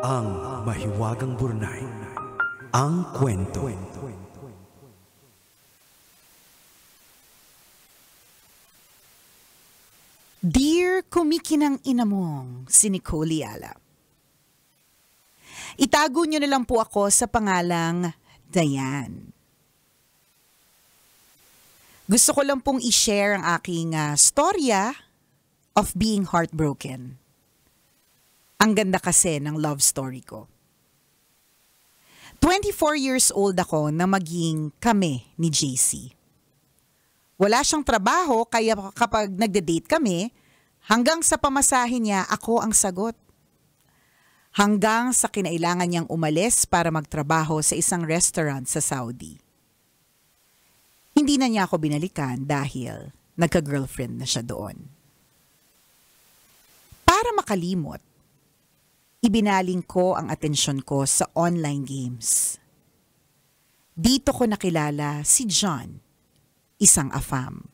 Ang mahiwagang Burnay. Ang kwento. Dear kumikinang inamong, si Nicole Yala. Itago niyo na lang po ako sa pangalang Diane. Gusto ko lang pong i-share ang aking storya of being heartbroken. Ang ganda kasi ng love story ko. 24 years old ako na maging kami ni JC. Wala siyang trabaho kaya kapag nagde-date kami, hanggang sa pamasahin niya ako ang sagot. Hanggang sa kinailangan niyang umalis para magtrabaho sa isang restaurant sa Saudi. Hindi na niya ako binalikan dahil nagka-girlfriend na siya doon. Para makalimot, ibinaling ko ang atensyon ko sa online games. Dito ko nakilala si John, isang AFAM.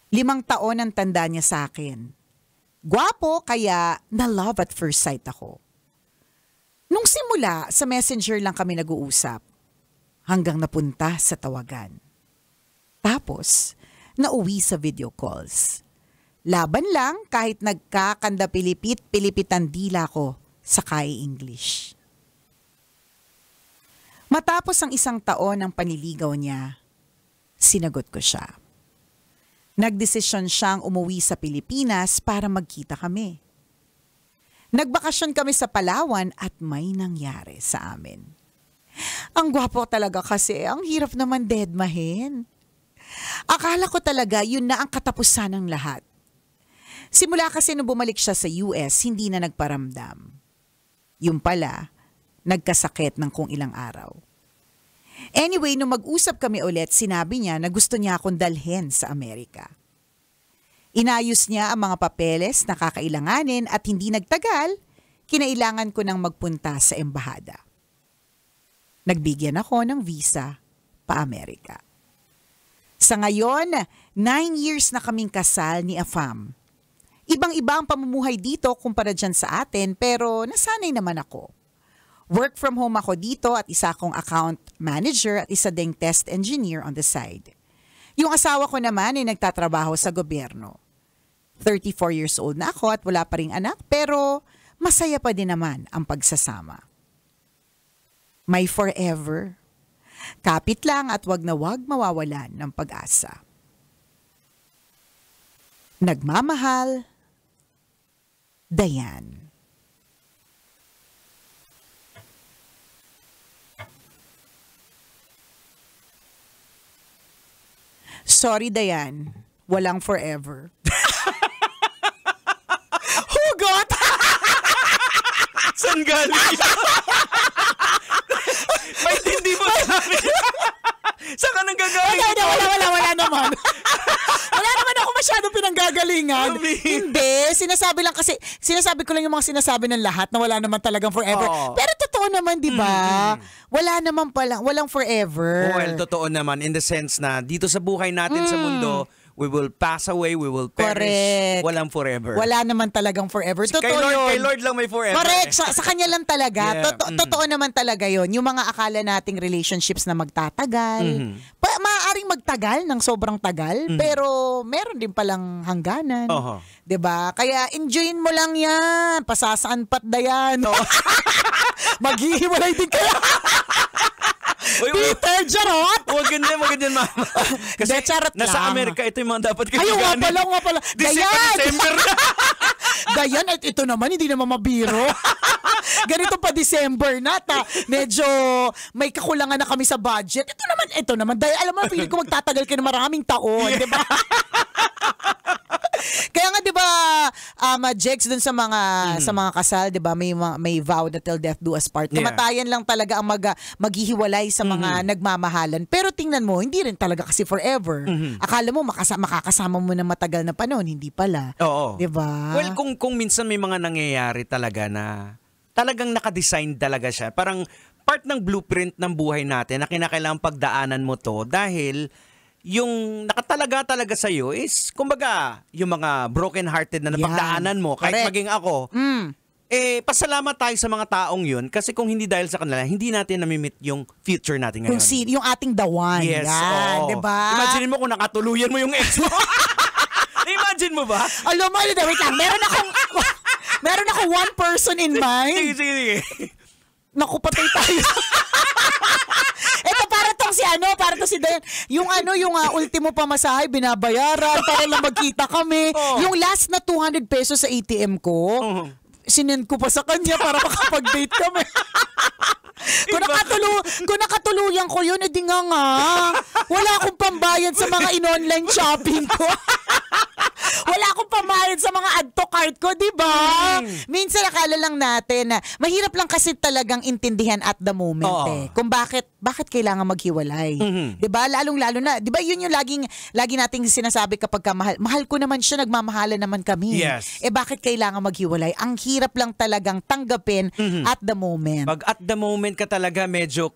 5 taon ang tanda niya sa akin. Gwapo kaya na-love at first sight ako. Nung simula, sa messenger lang kami nag-uusap hanggang napunta sa tawagan. Tapos, nauwi sa video calls. Laban lang kahit nagkakanda pilipit-pilipitan dila ko sa kay English. Matapos ang 1 taon ng paniligaw niya, sinagot ko siya. Nagdesisyon siyang umuwi sa Pilipinas para magkita kami. Nagbakasyon kami sa Palawan at may nangyari sa amin. Ang gwapo talaga kasi, ang hirap naman dedmahin. Akala ko talaga yun na ang katapusan ng lahat. Simula kasi nung bumalik siya sa US, hindi na nagparamdam. Yung pala, nagkasakit ng kung ilang araw. Anyway, nung mag-usap kami ulit, sinabi niya na gusto niya akong dalhin sa Amerika. Inayos niya ang mga papeles na kakailanganin at hindi nagtagal, kinailangan ko nang magpunta sa embahada. Nagbigyan ako ng visa pa Amerika. Sa ngayon, 9 years na kaming kasal ni AFAM. Ibang-iba ang pamumuhay dito kumpara dyan sa atin pero nasanay naman ako. Work from home ako dito at isa akong account manager at isa ding test engineer on the side. Yung asawa ko naman ay nagtatrabaho sa gobyerno. 34 years old na ako at wala pa ring anak pero masaya pa din naman ang pagsasama. May forever. Kapit lang at wag na wag mawawalan ng pag-asa. Nagmamahal, Diane. Sorry, Diane. Walang forever. Hugot! Saan galing? May hindi mo sabi. Saan ka nang gagaling? Wala naman. Wala naman ako masyadong pinanggagalingan. Hindi, sinasabi ko lang yung mga sinasabi ng lahat na wala naman talagang forever. Oh. Pero totoo naman, di ba? Wala naman pala, walang forever. Well, totoo naman in the sense na dito sa buhay natin sa mundo, we will pass away, we will perish. Correct. Walang forever. Wala naman talagang forever. Totoo Kay yun. Lord lang may forever. Correct. Sa kanya lang talaga. Yeah. Totoo naman talaga yun. Yung mga akala nating relationships na magtatagal. Maaaring magtagal ng sobrang tagal, pero meron din palang hangganan. Uh-huh. 'Di ba? Kaya enjoyin mo lang yan. Pasasaan pat dayan. Maghihiwalay din kaya. Peter, charot! Huwag ganyan, mama. Kasi charot nasa lang. Amerika, ito yung mga dapat Ayun nga pala. December na. Dayan, at ito naman, hindi naman mabiro. Ganito pa December na, medyo may kakulangan na kami sa budget. Ito naman, Dayan, alam mo, feeling ko magtatagal ka na maraming taon, di ba? Kaya nga 'di ba, Jex dun sa mga kasal, 'di ba, may vow na till death do us part. Kamatayan lang talaga ang maghihiwalay sa mga nagmamahalan. Pero tingnan mo, hindi rin talaga kasi forever. Akala mo makakasama mo na matagal na panahon, hindi pala. Oo. 'Di ba? Well, kung minsan may mga nangyayari talaga na talagang nakadesign talaga siya. Parang part ng blueprint ng buhay natin na kinakailangan pagdaanan mo to dahil yung nakatalaga talaga sa'yo is, kumbaga, yung mga broken-hearted na napagdaanan mo, kahit Correct. maging ako, pasalamat tayo sa mga taong yun kasi kung hindi dahil sa kanila, hindi natin namimit yung future natin ngayon. Yung ating the one. Yes, yan, oo. diba? Imagine mo kung nakatuluyan mo yung ex mo. Imagine mo ba? Alam mo, wait lang, meron akong one person in mind. Sige. Naku, patay tayo. Ito para to si Dayan. Yung ultimo pamasahe, binabayaran para lang magkita kami. Oh. Yung last na 200 pesos sa ATM ko, sinend ko pa sa kanya para makapag-date kami. Kung nakatuluyan ko yun, edi nga. Wala akong pambayad sa mga in-online shopping ko. Wala akong pambayad sa mga add to cart ko, di ba? Minsan akala lang natin na mahirap lang kasi talagang intindihan at the moment kung bakit kailangan maghiwalay. Di ba? Lalong-lalo na, di ba yun yung lagi nating sinasabi kapag mahal ko naman siya, nagmamahalan naman kami. Yes. Bakit kailangan maghiwalay? Ang hirap lang talagang tanggapin at the moment. Pag at the moment ka talaga medyo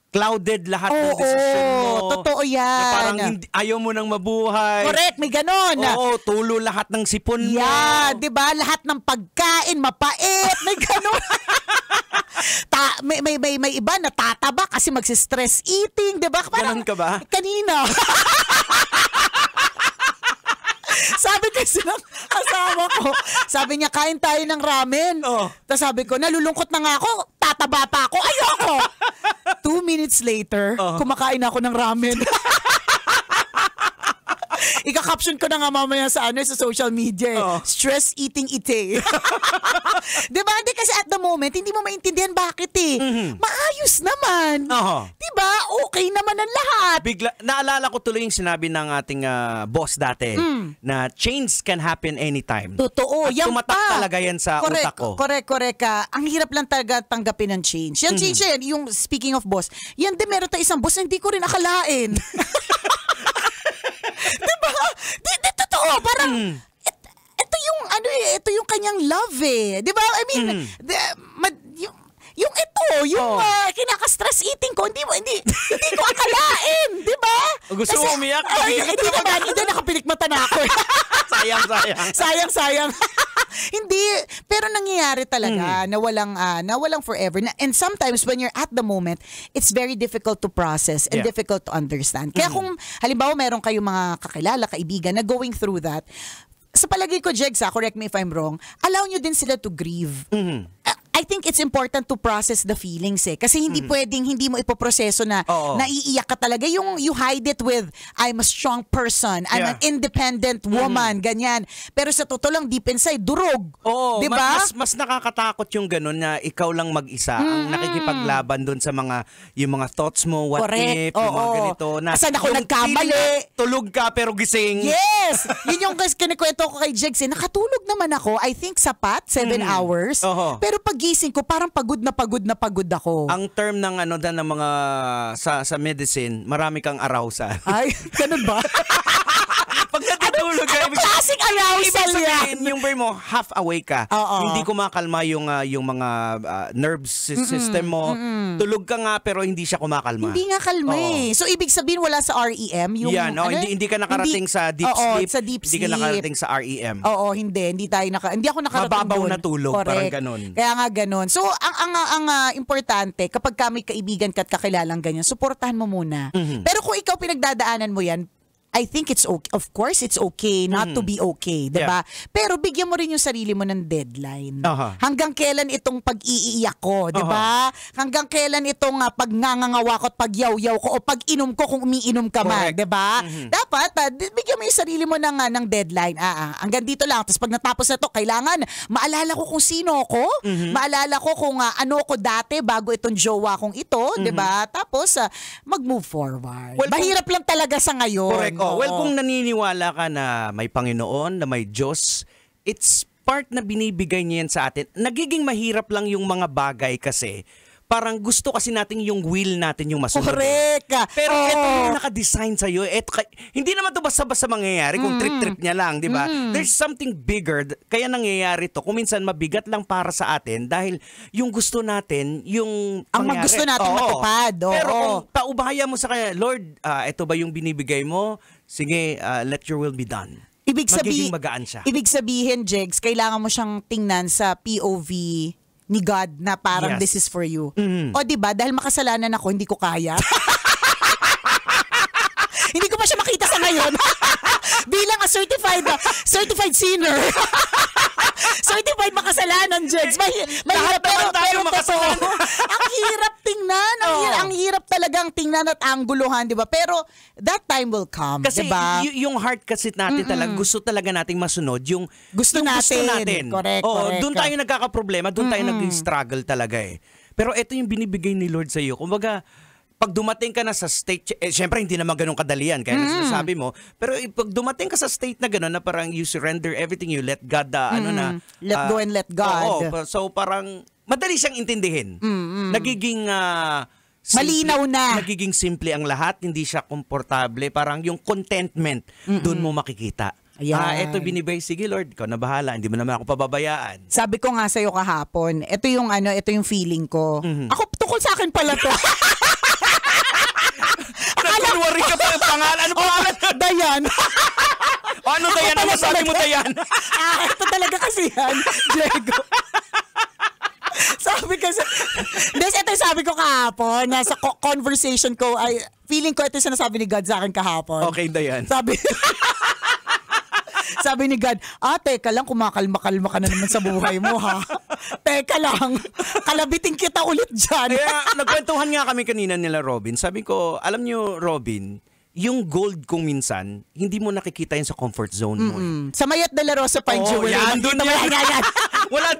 clouded lahat ng desisyon mo. Totoo yan. Na parang ayaw mo nang mabuhay. Correct, may ganon. Oo, tulo lahat ng sipon mo. Yeah, di ba? Lahat ng pagkain, mapait, may ganon. May iba na tataba kasi magsi-stress eating, di ba? Ganon ka ba? Kanina. Sabi kasi ng asawa ko, sabi niya, kain tayo ng ramen. Tapos sabi ko, nalulungkot na nga ako, tataba pa ako, ayoko. 2 minutes later, kumakain ako ng ramen. Ika-caption ko na nga mamaya sa social media. Stress eating ite. Diba? Hindi kasi at the moment, hindi mo maintindihan bakit Maayos naman. Diba? Okay naman ang lahat. Naalala ko tuloy yung sinabi ng ating boss dati na change can happen anytime. Totoo. At tumatak talaga yan sa utak ko. Correct. Ang hirap lang talaga tanggapin ng change. Yan change yan. Yung speaking of boss, yan din meron tayo isang boss na hindi ko rin akalain. Diba? Di totoo. Parang, ito yung kanyang love Diba? I mean, yung kinaka-stress eating ko, hindi ko akalain. Diba? Gusto mo umiyak? Hindi naman, hindi nakapilikmata na ako. Sayang. Hindi, pero nangyayari talaga na walang forever. And sometimes when you're at the moment, it's very difficult to process and difficult to understand. Kaya kung halimbawa meron kayong mga kakilala, kaibigan na going through that, sa palagay ko, Jegs, correct me if I'm wrong, allow nyo din sila to grieve. I think it's important to process the feelings kasi hindi pwedeng hindi mo ipoproseso na naiiyak ka talaga. You hide it with, I'm a strong person, I'm an independent woman, ganyan. Pero sa totoo lang, deep inside, durog. Diba? Mas nakakatakot yung ganun na ikaw lang mag-isa ang nakikipaglaban doon sa yung mga thoughts mo, what if, yung mga ganito. Asan ako nagkamali? Tulog ka pero gising. Yes! Yun yung kinikwento ko kay Jegs. Nakatulog naman ako, I think sapat, 7 hours. Pero pag gising ko, parang pagod na pagod ako. Ang term ng ng mga sa medicine, marami kang arousal. Ay, ganun ba? Pag natutulog ka, classic arousal yan. Yung brain mo, half awake ka. Hindi kumakalma yung mga nerve system mo. Tulog ka nga pero hindi siya kumakalma. Hindi nga kalma So ibig sabihin wala sa REM yung hindi ka nakarating sa deep sleep. Sa deep sleep. Hindi ka nakarating sa REM. Hindi ako nakarating. Mababaw na tulog, parang ganun. Kaya nga ganun. So ang importante kapag may kaibigan ka at kakilalang ganyan, suportahan mo muna. Pero kung ikaw pinagdadaanan mo yan, I think it's okay. Of course, it's okay not to be okay, diba? Pero bigyan mo rin yung sarili mo ng deadline. Hanggang kailan itong pag-iiyak ko, diba? Hanggang kailan itong pagngangangawa ko at pagyaw-yaw ko o pag-inom ko kung umiinom ka man, diba? Dapat, bigyan mo yung sarili mo ng deadline. Hanggang dito lang. Tapos pag natapos na to, kailangan maalala ko kung sino ako, maalala ko kung ano ko dati bago itong jowa kong ito, diba? Tapos, mag-move forward. Mahirap lang talaga sa ngayon. Correct. Kung naniniwala ka na may Panginoon, na may Diyos, it's part na binibigay niya yan sa atin. Nagiging mahirap lang yung mga bagay kasi parang gusto kasi natin yung will natin yung masunod. Correct. Pero ito yung naka-design sa'yo. Hindi naman to basta-basta mangyayari kung trip-trip niya lang, di ba? There's something bigger. Kaya nangyayari to. Kung minsan mabigat lang para sa atin dahil yung gusto natin, yung ang gusto natin matupad. Pero kung paubaya mo sa kanya, Lord, ito ba yung binibigay mo? Sige, let your will be done. magiging magaan siya. Ibig sabihin, Jegs, kailangan mo siyang tingnan sa POV ni God na parang Yes. this is for you. Mhm. O diba, dahil makasalanan ako, hindi ko kaya. Hindi ko pa siya makita sa ngayon. Bilang a certified sinner. Certified makasalanan, Jegs. Mahirap naman tayo totoo. makasalanan. Ang hirap tingnan. Ang hirap talagang tingnan at angguluhan, di ba? Pero that time will come, Kasi di ba? yung heart kasi natin talaga, gusto talaga nating masunod yung Gusto yung natin. Correct, correct. Doon tayo nagkakaproblema, doon tayo nag-struggle talaga eh. Pero ito yung binibigay ni Lord sa iyo. Kumbaga, pag dumating ka na sa state, syempre hindi naman ganun kadalian, kaya sinasabi mo, pero pag dumating ka sa state na gano'n na parang you surrender everything, you let God, Let go and let God. Oo, so parang madali siyang intindihin. Nagiging Malinaw na. Nagiging simple ang lahat, hindi siya komportable, parang yung contentment doon mo makikita. Ayan. Eto binibay, sige Lord, ikaw na bahala, hindi mo naman ako pababayaan. Sabi ko nga sa'yo kahapon, ito yung feeling ko. Ako, tukol sa akin pala to. Nag-worry ka pa yung pangalan. Ano pangalan? Dayan. Ano Dayan? Ano sabi mo Dayan? Ito talaga kasi yan, Diego. Sabi kasi, ito yung sabi ko kahapon, nasa conversation ko, ay, feeling ko ito yung sinasabi ni God sa akin kahapon. Okay, Dayan. Sabi ni God, teka lang, kumakalma-kalma ka na naman sa buhay mo, ha? Teka lang, kalabitin kita ulit dyan. Kaya nagkwentuhan nga kami kanina nila Robin. Sabi ko, alam niyo Robin, yung gold kung minsan, hindi mo nakikita yun sa comfort zone mo. Sa Mayet de la Rosa Pine Jewelry. Yan, doon yan. Wala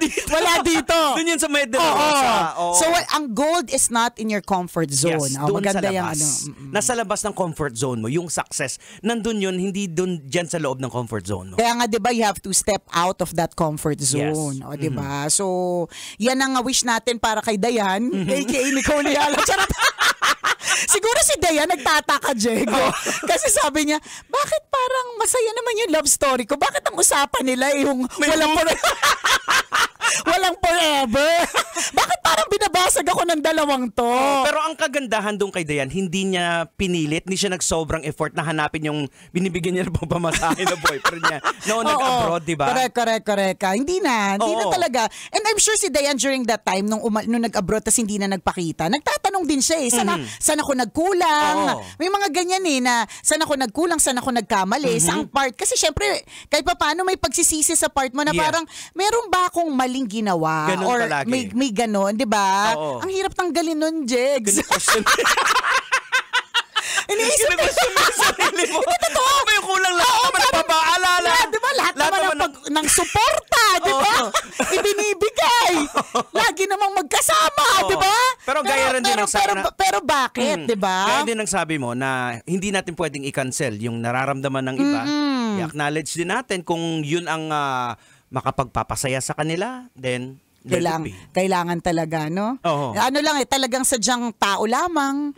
dito. Doon yan sa Mayet de la Rosa. So, ang gold is not in your comfort zone. Yes, doon sa maganda labas. Nasa labas ng comfort zone mo, yung success, nandun yun, hindi doon dyan sa loob ng comfort zone mo. Kaya nga, di ba, you have to step out of that comfort Yes. zone. O, di ba? So, yan ang wish natin para kay Dayan, aka Nicole Yala. Charot. Siguro si Dayan nagtataka, Diego. Kasi sabi niya, bakit parang masaya naman yung love story ko? Bakit ang usapan nila yung walang forever? Bakit parang binabasag ako ng dalawang to? Pero ang kagandahan doon kay Dayan, hindi niya pinilit, hindi siya nagsobrang effort na hanapin yung binibigyan niya ng pamasahe na boyfriend niya. Noon nag-abroad, di ba? Correct. Hindi na talaga. And I'm sure si Dayan during that time, nung nag-abroad tas hindi na nagpakita, nagtatanong din siya eh, saan ako nagkulang? May mga ganyan eh, na saan ako nagkulang, saan ako nagkamali, saang part. Kasi syempre, kahit pa paano may pagsisisi sa part mo na parang, meron ba akong maling ginawa? Ganun Or palagi. may ganon, di ba? Oo. Ang hirap tanggalin nun, Jegs. Iniisip ko. Sarili mo. Totoo ba yung kulang lang? Naman napapaalala. Di ba? Lahat naman ng suporta, di ba? Ibinibigay. Lagi namang magkasama, di ba? Pero gaya rin din ang pero bakit, di ba? Gaya din ang sabi mo na hindi natin pwedeng i-cancel yung nararamdaman ng iba. I-acknowledge din natin kung yun ang makapagpapasaya sa kanila, then Kailangan talaga, no? Oo. Ano lang talagang sadyang tao lamang,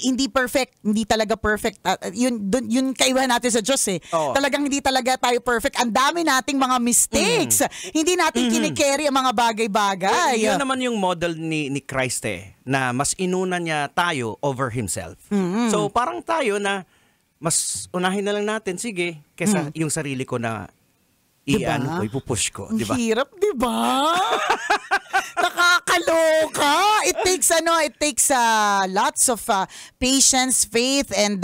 hindi perfect, hindi talaga perfect. Yun kaibahan natin sa Diyos eh. Oo. Talagang hindi talaga tayo perfect. Ang dami nating mga mistakes. Hindi natin kinikerry ang mga bagay-bagay. Yun naman yung model ni Christ na mas inuna niya tayo over himself. So parang tayo na mas unahin na lang natin, sige, kesa yung sarili ko na ipupush ko, di ba? Ang hirap, di ba? Nakakaloka. It takes lots of patience, faith, and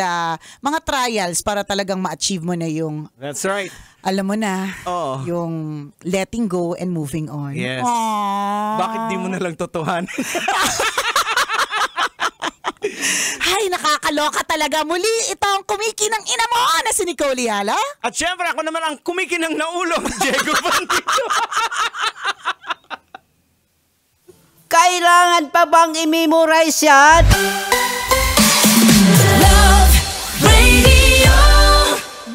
mga trials para talagang ma-achieve mo na yung That's right. alam mo na, Oo. yung letting go and moving on. Yes. Aww. Bakit di mo nalang totohan? Ay, nakakaloka talaga. Muli, ito ang kumikinang ina mo na si Nicole Yala. At syempre, ako naman ang kumikinang naulo, Diego Bandito. Kailangan pa bang i-memorize yan? Love Radio.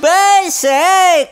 Basic!